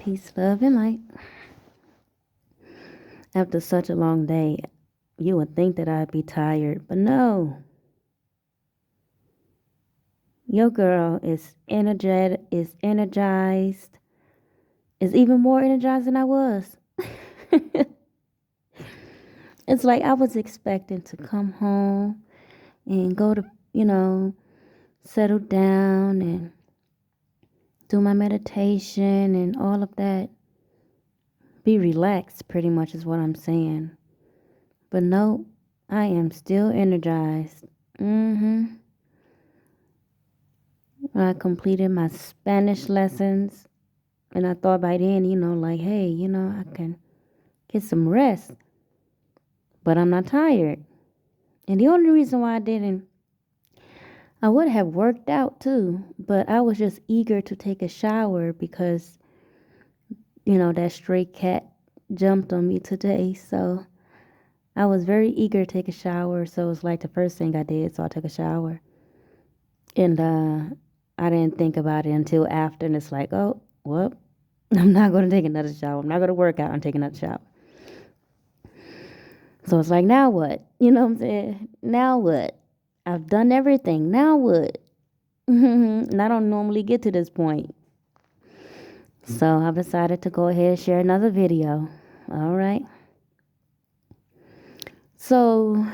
Peace, love, and light. After such a long day, you would think that I'd be tired, but no. Your girl is energetic, is even more energized than I was. It's like I was expecting to come home and go to, settle down and do my meditation and all of that. Be relaxed, pretty much, is what I'm saying. But no, I am still energized. I completed my Spanish lessons, and I thought by then, like, hey, I can get some rest, but I'm not tired. And the only reason why I didn't, I would have worked out too, but I was just eager to take a shower because, that stray cat jumped on me today. So I was very eager to take a shower. So it was like the first thing I did. So I took a shower. And I didn't think about it until after. And it's like, oh, well, I'm not going to take another shower. I'm not going to work out and take another shower. So it's like, now what? You know what I'm saying? Now what? I've done everything. Now what? And I don't normally get to this point. So I've decided to go ahead and share another video. All right. So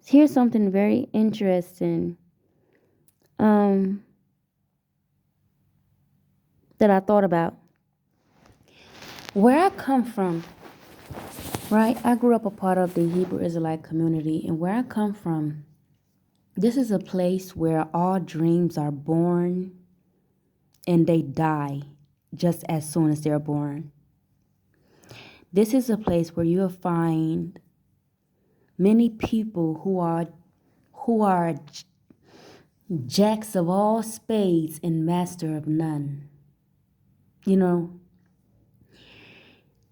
here's something very interesting that I thought about. Where I come from, right? I grew up a part of the Hebrew Israelite community, and where I come from, this is a place where all dreams are born and they die just as soon as they're born. This is a place where you'll find many people who are jacks of all spades and master of none.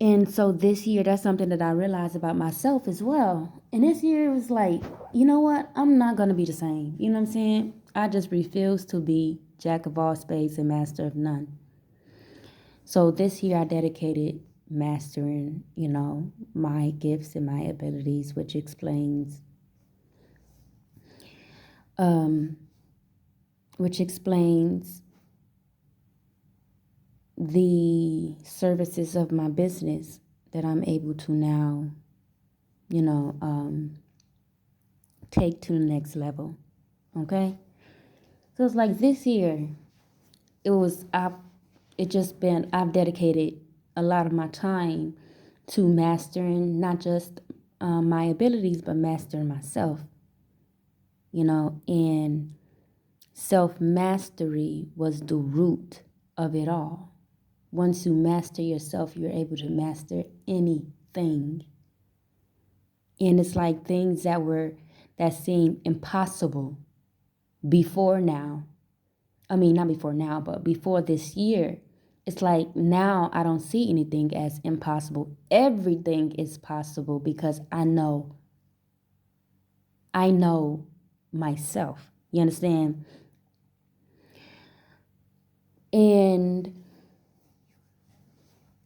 And so this year, that's something that I realized about myself as well. And this year was like, you know what? I'm not going to be the same. You know what I'm saying? I just refuse to be jack of all spades and master of none. So this year I dedicated mastering, my gifts and my abilities, which explains the services of my business that I'm able to now, take to the next level. Okay? So it's like this year, I've dedicated a lot of my time to mastering not just my abilities, but mastering myself. And self-mastery was the root of it all. Once you master yourself, you're able to master anything. And it's like things that seem impossible before now. I mean, not before now, but before this year. It's like now I don't see anything as impossible. Everything is possible because I know myself. You understand? And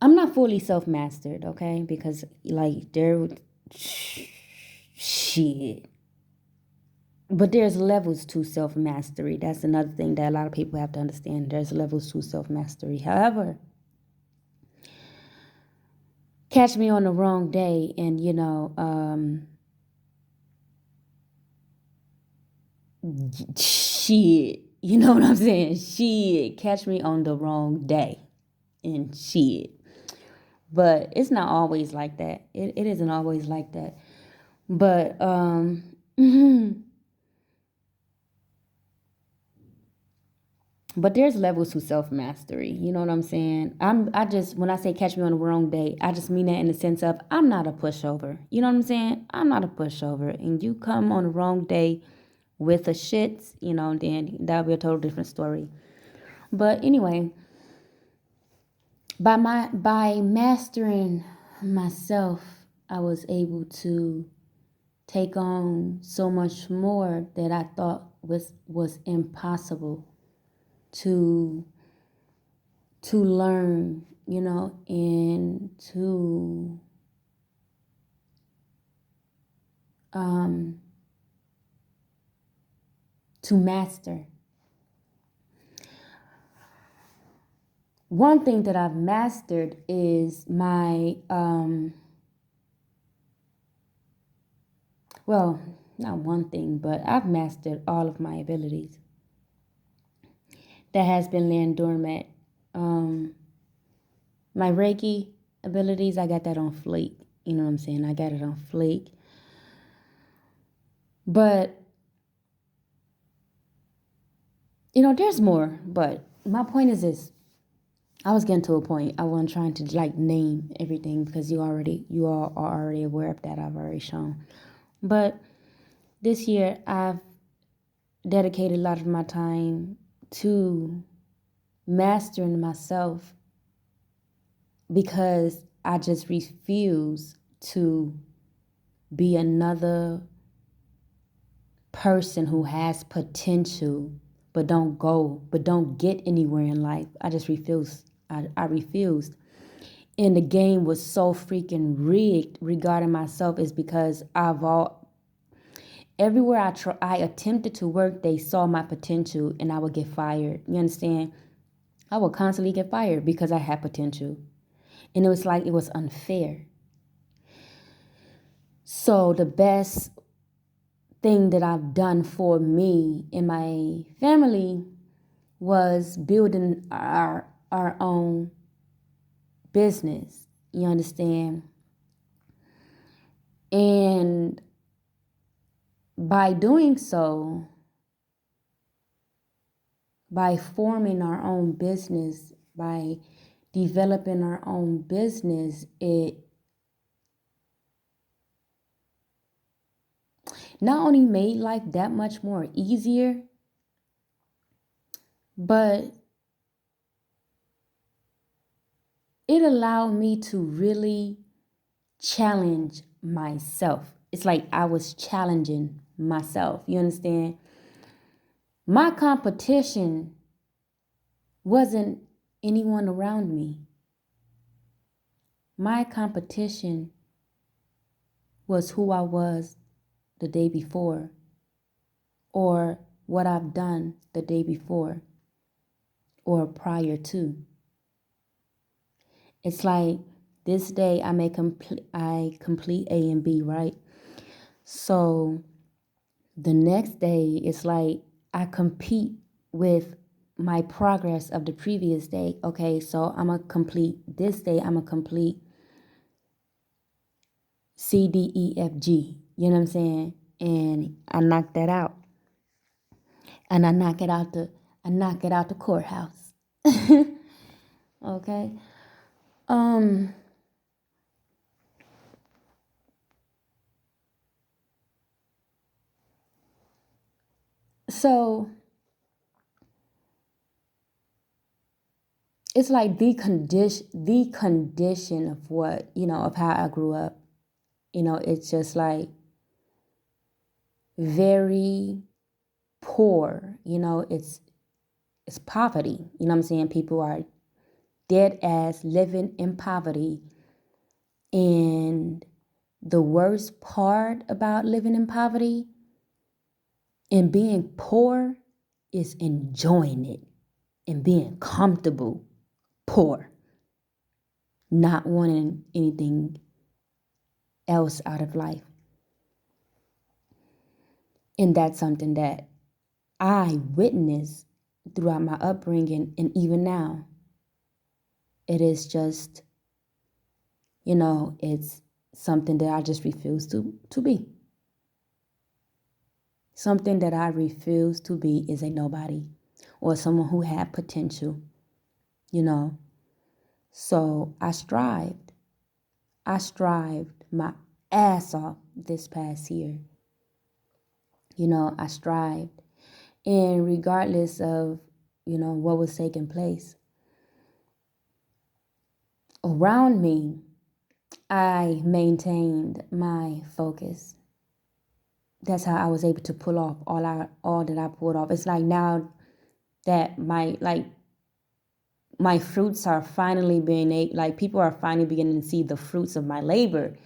I'm not fully self-mastered, okay? Because shit. But there's levels to self-mastery. That's another thing that a lot of people have to understand. There's levels to self-mastery. However, catch me on the wrong day and, shit. You know what I'm saying? Shit. Catch me on the wrong day and shit. But it's not always like that. It isn't always like that. But but there's levels to self-mastery. You know what I'm saying? When I say catch me on the wrong day, I just mean that in the sense of I'm not a pushover. You know what I'm saying? I'm not a pushover. And you come on the wrong day with the shits, then that'll be a total different story. But anyway, by mastering myself, I was able to take on so much more that I thought was impossible to to learn, and um, to master. One thing that I've mastered is my, well, not one thing, but I've mastered all of my abilities that has been laying dormant. My Reiki abilities, I got that on fleek. You know what I'm saying? I got it on fleek. But, there's more. But my point is this. I was getting to a point. I wasn't trying to name everything because you all are already aware of that. I've already shown. But this year I've dedicated a lot of my time to mastering myself because I just refuse to be another person who has potential but don't get anywhere in life. I just refuse. I refused. And the game was so freaking rigged regarding myself is because everywhere I attempted to work, they saw my potential and I would get fired. You understand? I would constantly get fired because I had potential. And it was like it was unfair. So the best thing that I've done for me and my family was building our own business. You understand? And by doing so, by forming our own business, by developing our own business, it not only made life that much more easier, but it allowed me to really challenge myself. It's like I was challenging myself. You understand? My competition wasn't anyone around me. My competition was who I was the day before or what I've done the day before or prior to. It's like this day I complete A and B, right? So the next day it's like I compete with my progress of the previous day. Okay, so I'm going to complete this day. I'm going to complete C, D, E, F, G. You know what I'm saying? And I knock that out. And I knock it out the courthouse. Okay? So it's like the condition of what, of how I grew up. It's just like very poor. It's poverty. You know what I'm saying? People are dead ass living in poverty. And the worst part about living in poverty and being poor is enjoying it and being comfortable poor, not wanting anything else out of life. And that's something that I witnessed throughout my upbringing, and even now. It is just, it's something that I just refuse to be. Something that I refuse to be is a nobody or someone who had potential, So I strived. My ass off this past year. I strived. And regardless of, what was taking place around me, I maintained my focus. That's how I was able to pull off all that I pulled off. It's like now that my my fruits are finally like people are finally beginning to see the fruits of my labor.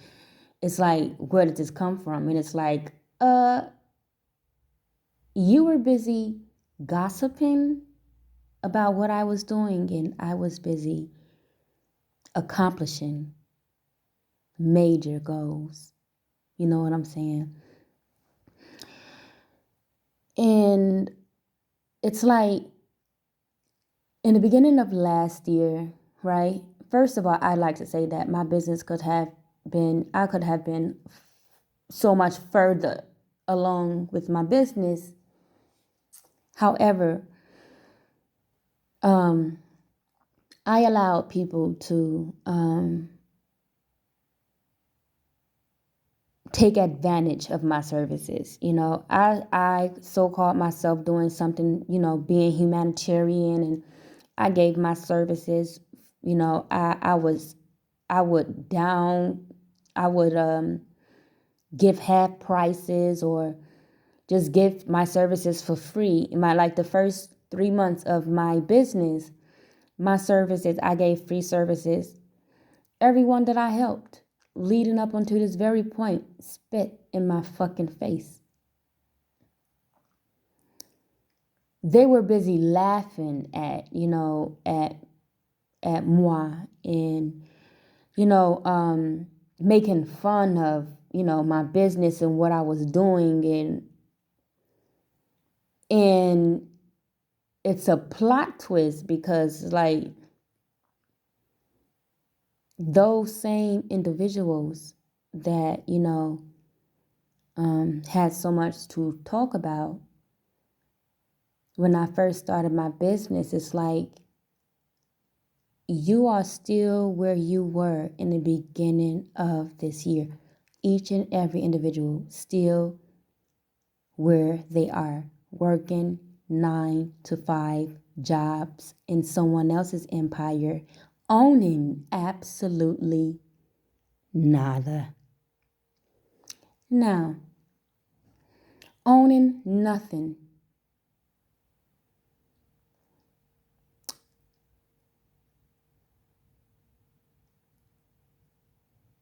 It's like, where did this come from? And it's like, you were busy gossiping about what I was doing, and I was busy accomplishing major goals. You know what I'm saying? And it's like, in the beginning of last year, right? First of all, I'd like to say that my business I could have been so much further along with my business. However, I allowed people to take advantage of my services. You know, I so-called myself doing something, you know, being humanitarian, and I gave my services. You know, I would give half prices, or just give my services for free. The first 3 months of my business, my services, I gave free services. Everyone that I helped, leading up until this very point, spit in my fucking face. They were busy laughing at moi, and making fun of my business and what I was doing, and it's a plot twist, because like those same individuals that had so much to talk about when I first started my business, it's like, you are still where you were in the beginning of this year. Each and every individual still where they are, working 9 to 5 jobs in someone else's empire, owning absolutely nada. Now, owning nothing.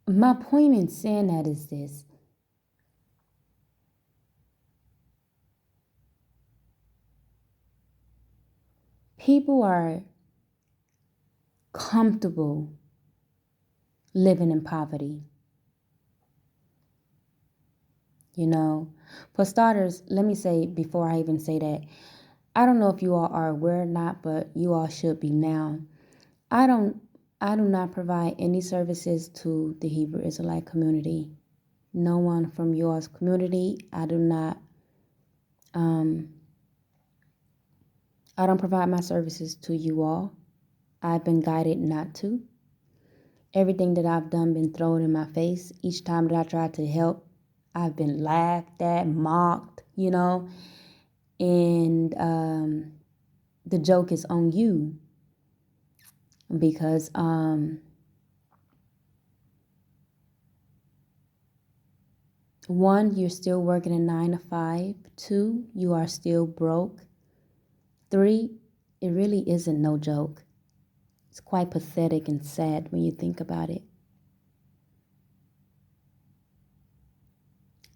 My point in saying that is this. People are comfortable living in poverty. For starters, let me say, before I even say that, I don't know if you all are aware or not, but you all should be now. I do not provide any services to the Hebrew Israelite community. No one from yours community. I don't provide my services to you all. I've been guided not to. Everything that I've done been thrown in my face. Each time that I tried to help, I've been laughed at, mocked, and the joke is on you, because one, you're still working a 9 to 5. 2, you are still broke. 3, it really isn't no joke. It's quite pathetic and sad when you think about it.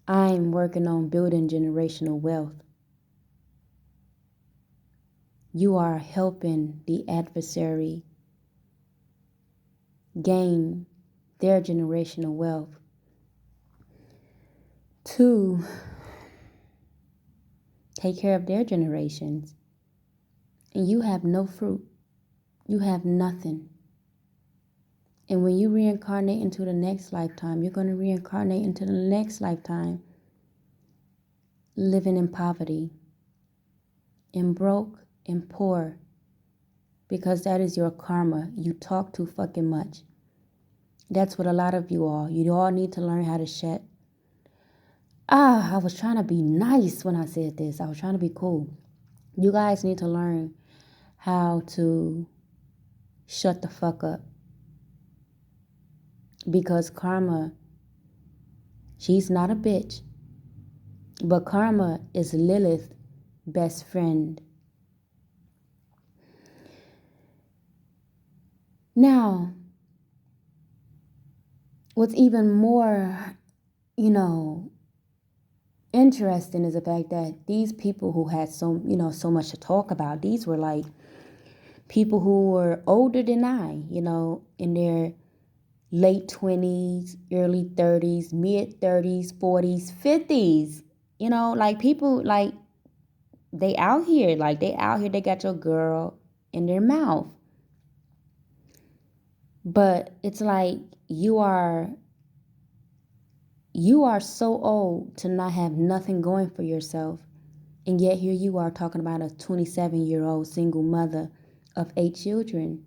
I'm working on building generational wealth. You are helping the adversary gain their generational wealth. 2, take care of their generations. And you have no fruit. You have nothing. And when you reincarnate into the next lifetime, you're going to reincarnate into the next lifetime living in poverty, and broke, and poor, because that is your karma. You talk too fucking much. That's what a lot of you all. You all need to learn how to shut. I was trying to be nice when I said this. I was trying to be cool. You guys need to learn how to shut the fuck up. Because karma, she's not a bitch. But karma is Lilith's best friend. Now, what's even more, interesting is the fact that these people who had so much to talk about, these were like people who were older than I, in their late 20s, early 30s, mid 30s, 40s, 50s. Like people like they out here, they got your girl in their mouth. But it's like you are so old to not have nothing going for yourself. And yet here you are talking about a 27-year-old single mother of 8 children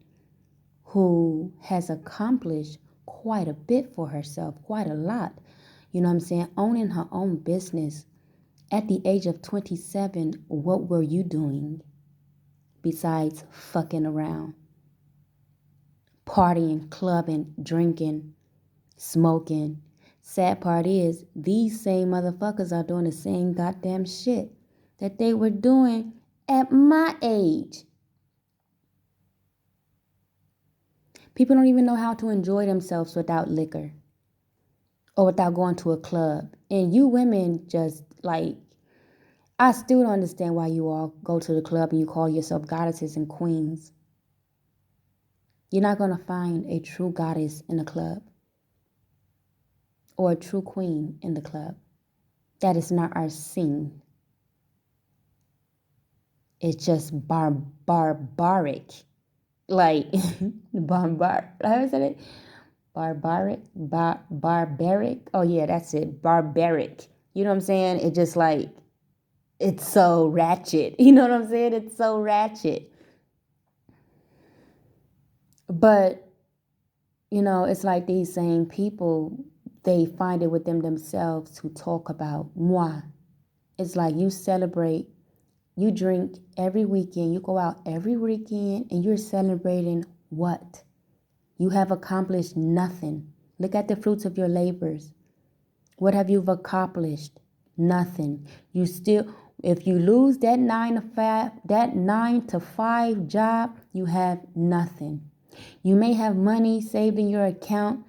who has accomplished quite a bit for herself, quite a lot. You know what I'm saying? Owning her own business. At the age of 27, what were you doing besides fucking around? Partying, clubbing, drinking, smoking. Sad part is, these same motherfuckers are doing the same goddamn shit that they were doing at my age. People don't even know how to enjoy themselves without liquor or without going to a club. And you women just like, I still don't understand why you all go to the club and you call yourself goddesses and queens. You're not going to find a true goddess in the club or a true queen in the club. That is not our scene. It's just barbaric. Like, how is it? Barbaric. Oh yeah, that's it. Barbaric. You know what I'm saying? It just like, it's so ratchet. You know what I'm saying? It's so ratchet. But, it's like these same people, they find it within themselves to talk about moi. It's like you celebrate, you drink every weekend, you go out every weekend, and you're celebrating what? You have accomplished nothing. Look at the fruits of your labors. What have you accomplished? Nothing. You still, if you lose that 9 to 5 job, you have nothing. You may have money saved in your account,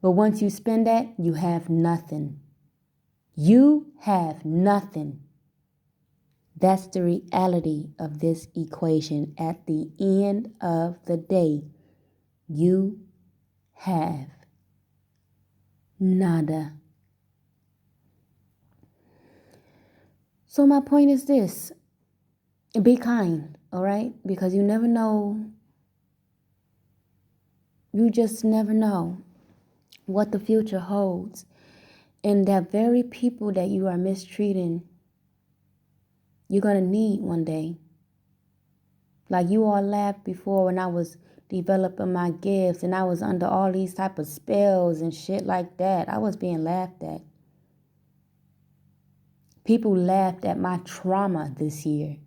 but once you spend that, you have nothing. You have nothing. That's the reality of this equation. At the end of the day, you have nada. So my point is this. Be kind, all right? Because you never know. You just never know what the future holds. And that very people that you are mistreating, you're going to need one day. Like you all laughed before when I was developing my gifts and I was under all these type of spells and shit like that. I was being laughed at. People laughed at my trauma this year.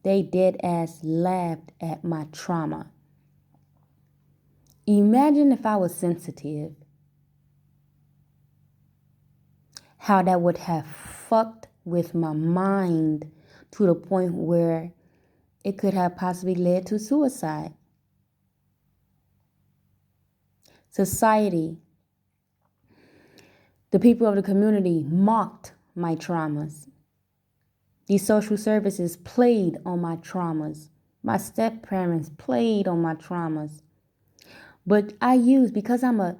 They dead ass laughed at my trauma. Imagine if I was sensitive. How that would have fucked with my mind to the point where it could have possibly led to suicide. Society, the people of the community mocked my traumas. These social services played on my traumas. My step-parents played on my traumas. But because I'm a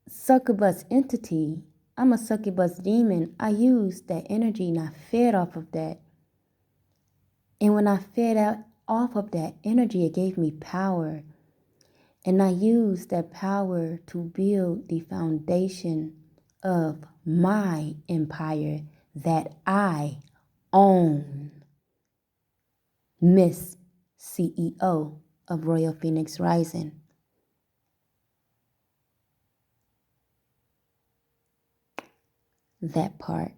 succubus entity, I'm a succubus demon, I used that energy and I fed off of that. And when I fed out off of that energy, it gave me power. And I used that power to build the foundation of my empire that I own. Miss CEO of Royal Phoenix Rising. That part.